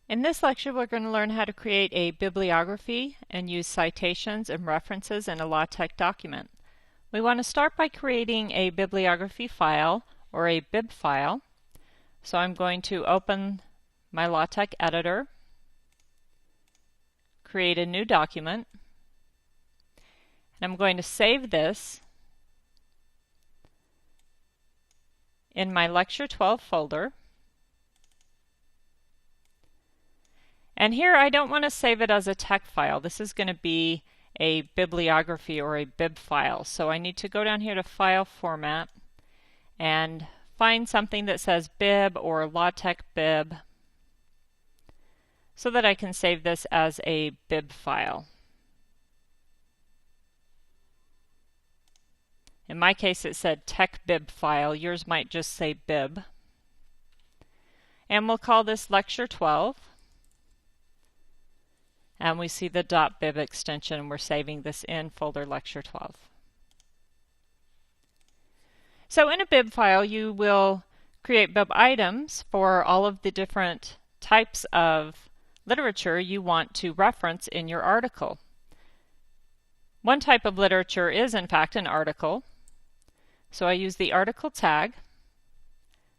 In this lecture, we're going to learn how to create a bibliography and use citations and references in a LaTeX document. We want to start by creating a bibliography file, or a bib file. So I'm going to open my LaTeX editor, create a new document, and I'm going to save this in my Lecture 12 folder. And here I don't want to save it as a text file. This is going to be a bibliography or a bib file. So I need to go down here to File Format and find something that says bib or LaTeX bib so that I can save this as a bib file. In my case it said tex bib file. Yours might just say bib. And we'll call this Lecture 12. And we see the .bib extension. We're saving this in folder Lecture 12. So in a bib file, you will create bib items for all of the different types of literature you want to reference in your article. One type of literature is, in fact, an article. So I use the article tag.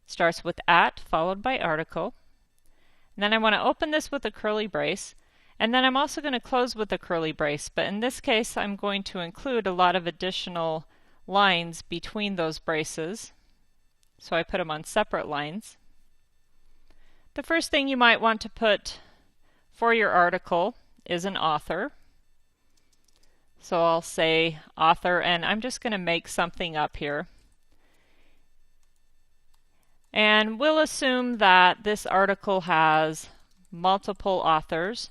It starts with @ followed by article. And then I want to open this with a curly brace. And then I'm also going to close with a curly brace, but in this case I'm going to include a lot of additional lines between those braces. So I put them on separate lines. The first thing you might want to put for your article is an author. So I'll say author, and I'm just going to make something up here. And we'll assume that this article has multiple authors.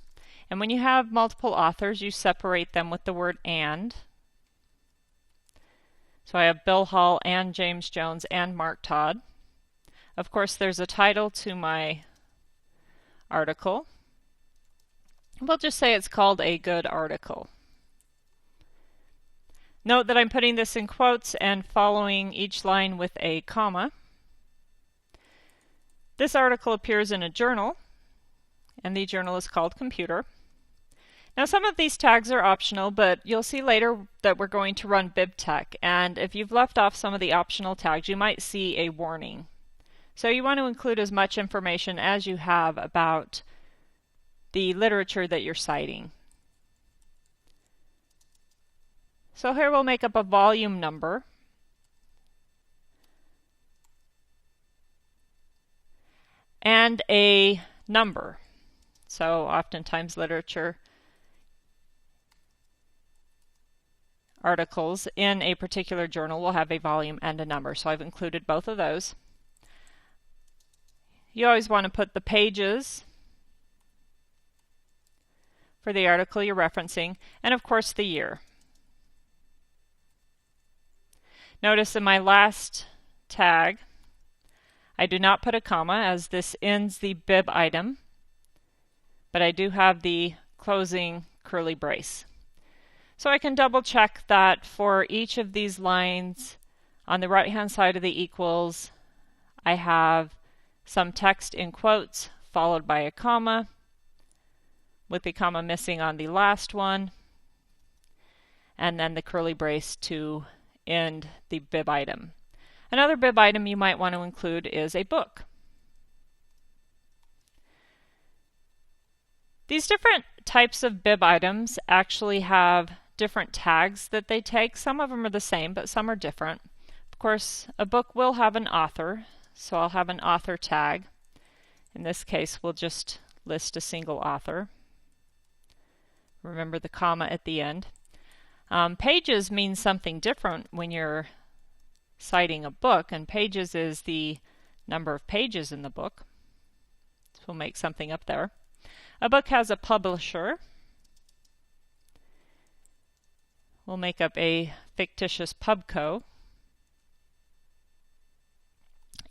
And when you have multiple authors, you separate them with the word and. So I have Bill Hall and James Jones and Mark Todd. Of course, there's a title to my article. We'll just say it's called A Good Article. Note that I'm putting this in quotes and following each line with a comma. This article appears in a journal, and the journal is called Computer. Now some of these tags are optional, but you'll see later that we're going to run BibTeX, and if you've left off some of the optional tags, you might see a warning. So you want to include as much information as you have about the literature that you're citing. So here we'll make up a volume number. And a number. So oftentimes literature articles in a particular journal will have a volume and a number. So I've included both of those. You always want to put the pages for the article you're referencing, and of course the year. Notice in my last tag, I do not put a comma as this ends the bib item, but I do have the closing curly brace. So I can double check that for each of these lines on the right hand side of the equals, I have some text in quotes followed by a comma, with the comma missing on the last one, and then the curly brace to end the bib item. Another bib item you might want to include is a book. These different types of bib items actually have different tags that they take. Some of them are the same, but some are different. Of course, a book will have an author, so I'll have an author tag. In this case, we'll just list a single author. Remember the comma at the end. Pages means something different when you're citing a book, and pages is the number of pages in the book. So we'll make something up there. A book has a publisher. We'll make up a fictitious pubco.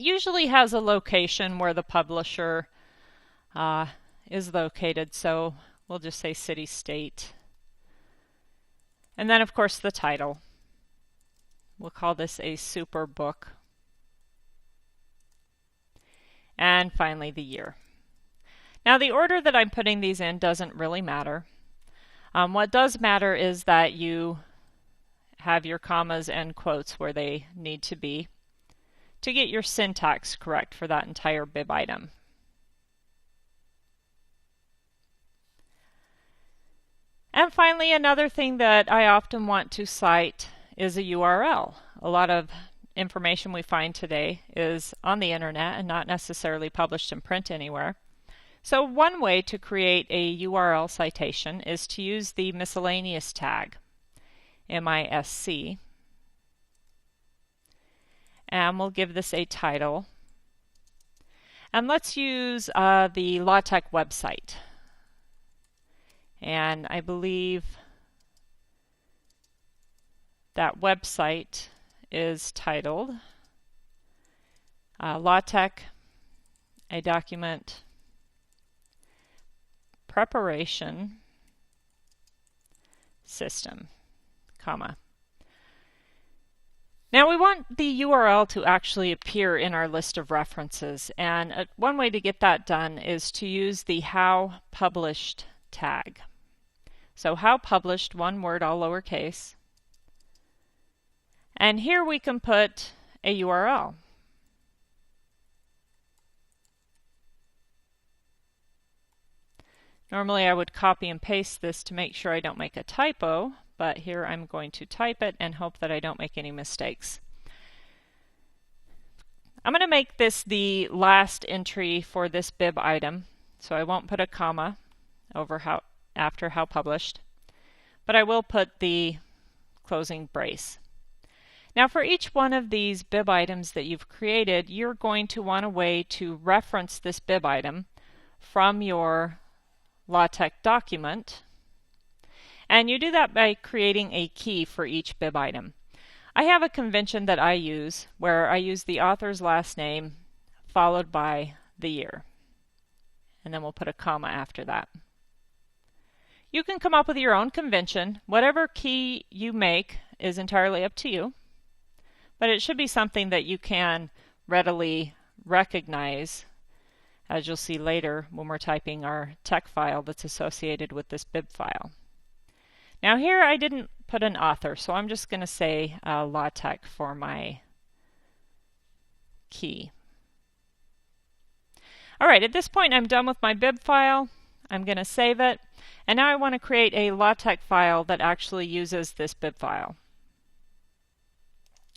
Usually has a location where the publisher is located, so we'll just say city, state. And then of course the title. We'll call this a super book. And finally the year. Now the order that I'm putting these in doesn't really matter. What does matter is that you have your commas and quotes where they need to be to get your syntax correct for that entire bib item. And finally, another thing that I often want to cite is a URL. A lot of information we find today is on the internet and not necessarily published in print anywhere. So one way to create a URL citation is to use the miscellaneous tag, MISC, and we'll give this a title. And let's use the LaTeX website. And I believe that website is titled LaTeX, a document preparation system, comma. Now we want the URL to actually appear in our list of references, and one way to get that done is to use the How Published tag. So How Published, one word, all lowercase. And here we can put a URL. Normally I would copy and paste this to make sure I don't make a typo, but here I'm going to type it and hope that I don't make any mistakes. I'm going to make this the last entry for this bib item, so I won't put a comma over after How Published, but I will put the closing brace. Now for each one of these bib items that you've created, you're going to want a way to reference this bib item from your LaTeX document, and you do that by creating a key for each bib item. I have a convention that I use where I use the author's last name followed by the year, and then we'll put a comma after that. You can come up with your own convention. Whatever key you make is entirely up to you, but it should be something that you can readily recognize, as you'll see later when we're typing our tex file that's associated with this bib file. Now here I didn't put an author, so I'm just going to say LaTeX for my key. Alright, at this point I'm done with my bib file. I'm going to save it, and now I want to create a LaTeX file that actually uses this bib file.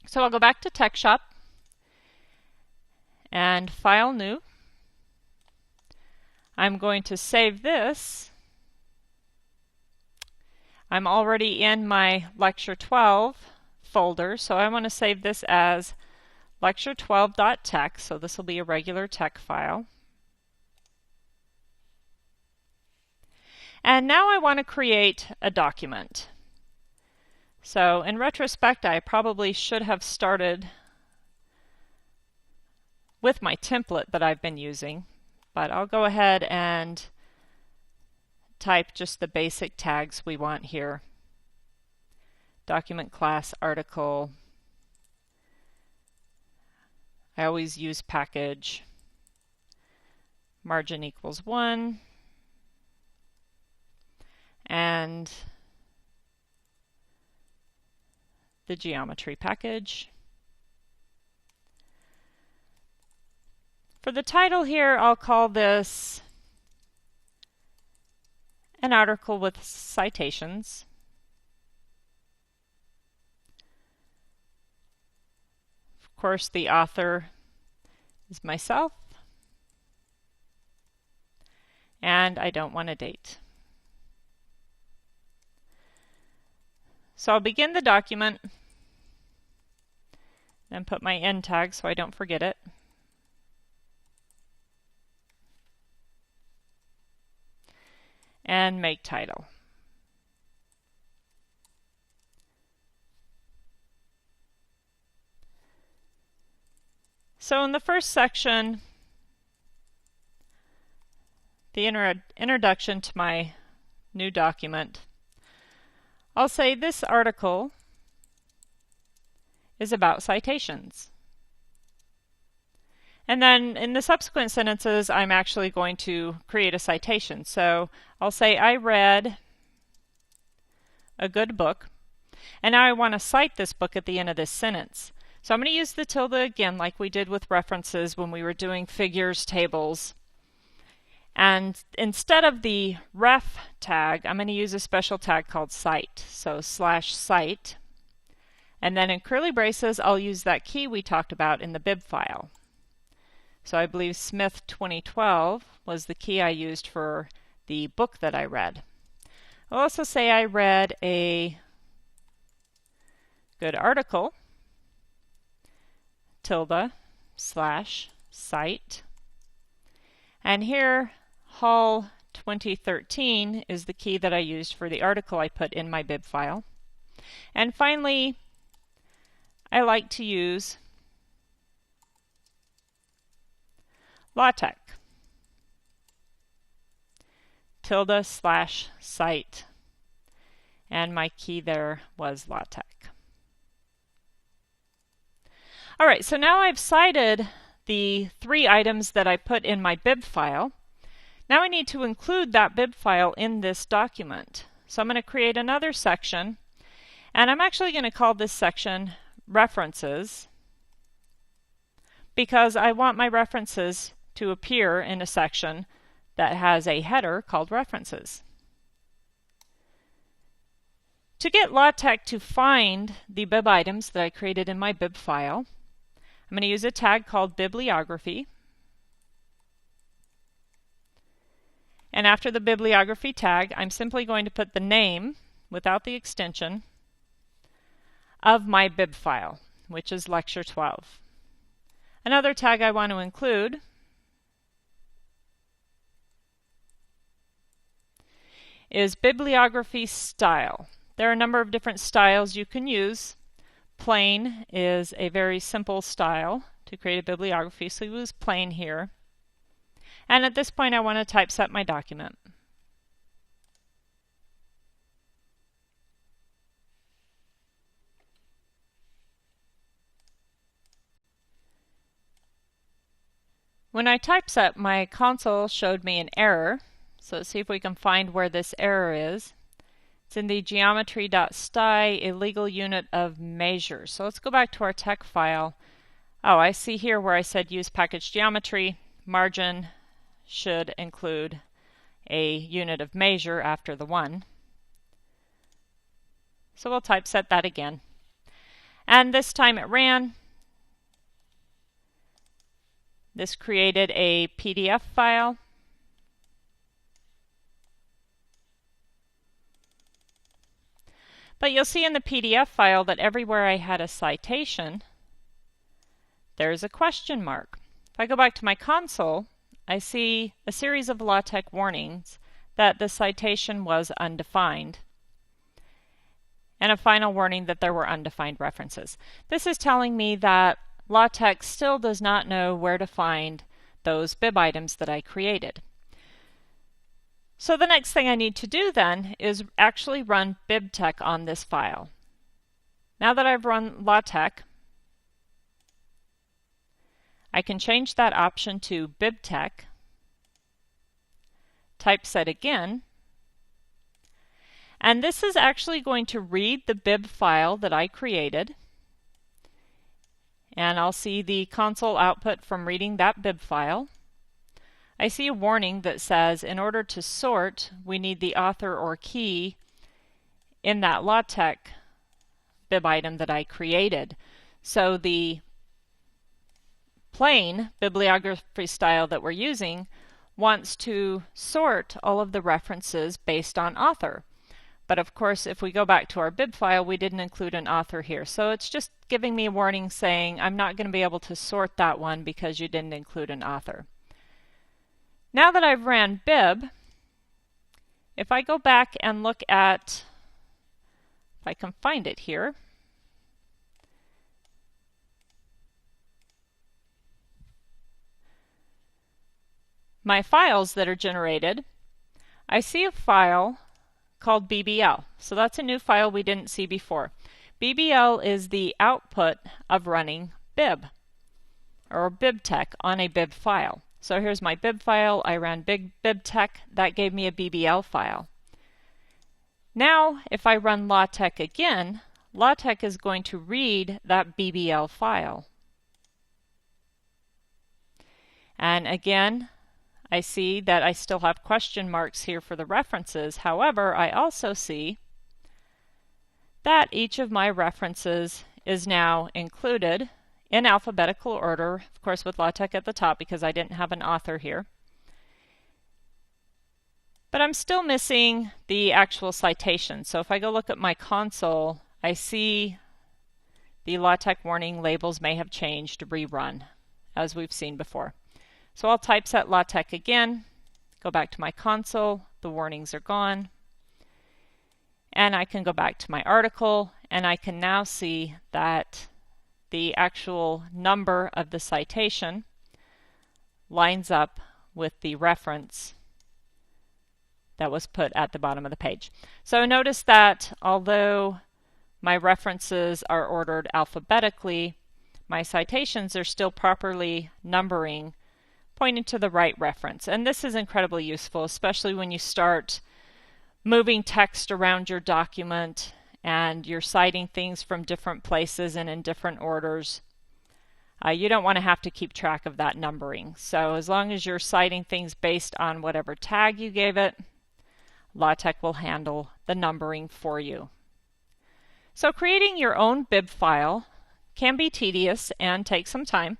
So I'll go back to TextShop and File New. I'm going to save this. I'm already in my Lecture 12 folder, so I want to save this as lecture12.tex, so this will be a regular tex file. And now I want to create a document. So in retrospect, I probably should have started with my template that I've been using, but I'll go ahead and type just the basic tags we want here. Document class, article. I always use package. Margin equals 1. And the geometry package. For the title here, I'll call this an article with citations. Of course, the author is myself, and I don't want a date. So I'll begin the document and put my end tag so I don't forget it. And make title. So in the first section, the introduction to my new document, I'll say this article is about citations. And then in the subsequent sentences, I'm actually going to create a citation. So I'll say, I read a good book, and now I want to cite this book at the end of this sentence. So I'm going to use the tilde again like we did with references when we were doing figures, tables. And instead of the ref tag, I'm going to use a special tag called cite. So /cite. And then in curly braces, I'll use that key we talked about in the bib file. So I believe Smith 2012 was the key I used for the book that I read. I'll also say I read a good article, tilde, /cite. And here, Hall 2013 is the key that I used for the article I put in my bib file. And finally, I like to use LaTeX, tilde /cite, and my key there was LaTeX. All right, so now I've cited the 3 items that I put in my bib file. Now I need to include that bib file in this document. So I'm going to create another section, and I'm actually going to call this section References, because I want my references to appear in a section that has a header called References. To get LaTeX to find the bib items that I created in my bib file, I'm going to use a tag called bibliography. And after the bibliography tag, I'm simply going to put the name, without the extension, of my bib file, which is Lecture 12. Another tag I want to include is bibliography style. There are a number of different styles you can use. Plain is a very simple style to create a bibliography, so we use plain here. And at this point I want to typeset my document. When I typeset, my console showed me an error. So let's see if we can find where this error is. It's in the geometry.sty, illegal unit of measure. So let's go back to our tex file. Oh, I see here where I said use package geometry. Margin should include a unit of measure after the 1. So we'll typeset that again. And this time it ran. This created a PDF file. But you'll see in the PDF file that everywhere I had a citation, there's a question mark. If I go back to my console, I see a series of LaTeX warnings that the citation was undefined, and a final warning that there were undefined references. This is telling me that LaTeX still does not know where to find those bib items that I created. So the next thing I need to do then is actually run BibTeX on this file. Now that I've run LaTeX, I can change that option to BibTeX, typeset again, and this is actually going to read the bib file that I created. And I'll see the console output from reading that bib file. I see a warning that says in order to sort, we need the author or key in that LaTeX bib item that I created. So the plain bibliography style that we're using wants to sort all of the references based on author. But of course, if we go back to our bib file, we didn't include an author here. So it's just giving me a warning saying I'm not going to be able to sort that one because you didn't include an author. Now that I've ran bib, if I go back and look at, if I can find it here, my files that are generated, I see a file called BBL. So that's a new file we didn't see before. BBL is the output of running bib. or BibTeX on a bib file. So here's my bib file. I ran BibTeX. That gave me a BBL file. Now, if I run LaTeX again, LaTeX is going to read that BBL file. And again, I see that I still have question marks here for the references. However, I also see that each of my references is now included in alphabetical order, of course with LaTeX at the top because I didn't have an author here. But I'm still missing the actual citation. So if I go look at my console, I see the LaTeX warning labels may have changed to rerun, as we've seen before. So I'll typeset LaTeX again, go back to my console, the warnings are gone, and I can go back to my article, and I can now see that the actual number of the citation lines up with the reference that was put at the bottom of the page. So notice that although my references are ordered alphabetically, my citations are still properly numbering, pointing to the right reference. And this is incredibly useful, especially when you start moving text around your document and you're citing things from different places and in different orders. You don't want to have to keep track of that numbering. So as long as you're citing things based on whatever tag you gave it, LaTeX will handle the numbering for you. So creating your own bib file can be tedious and take some time.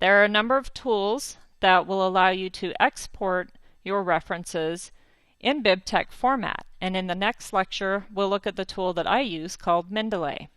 There are a number of tools that will allow you to export your references in BibTeX format. And in the next lecture, we'll look at the tool that I use called Mendeley.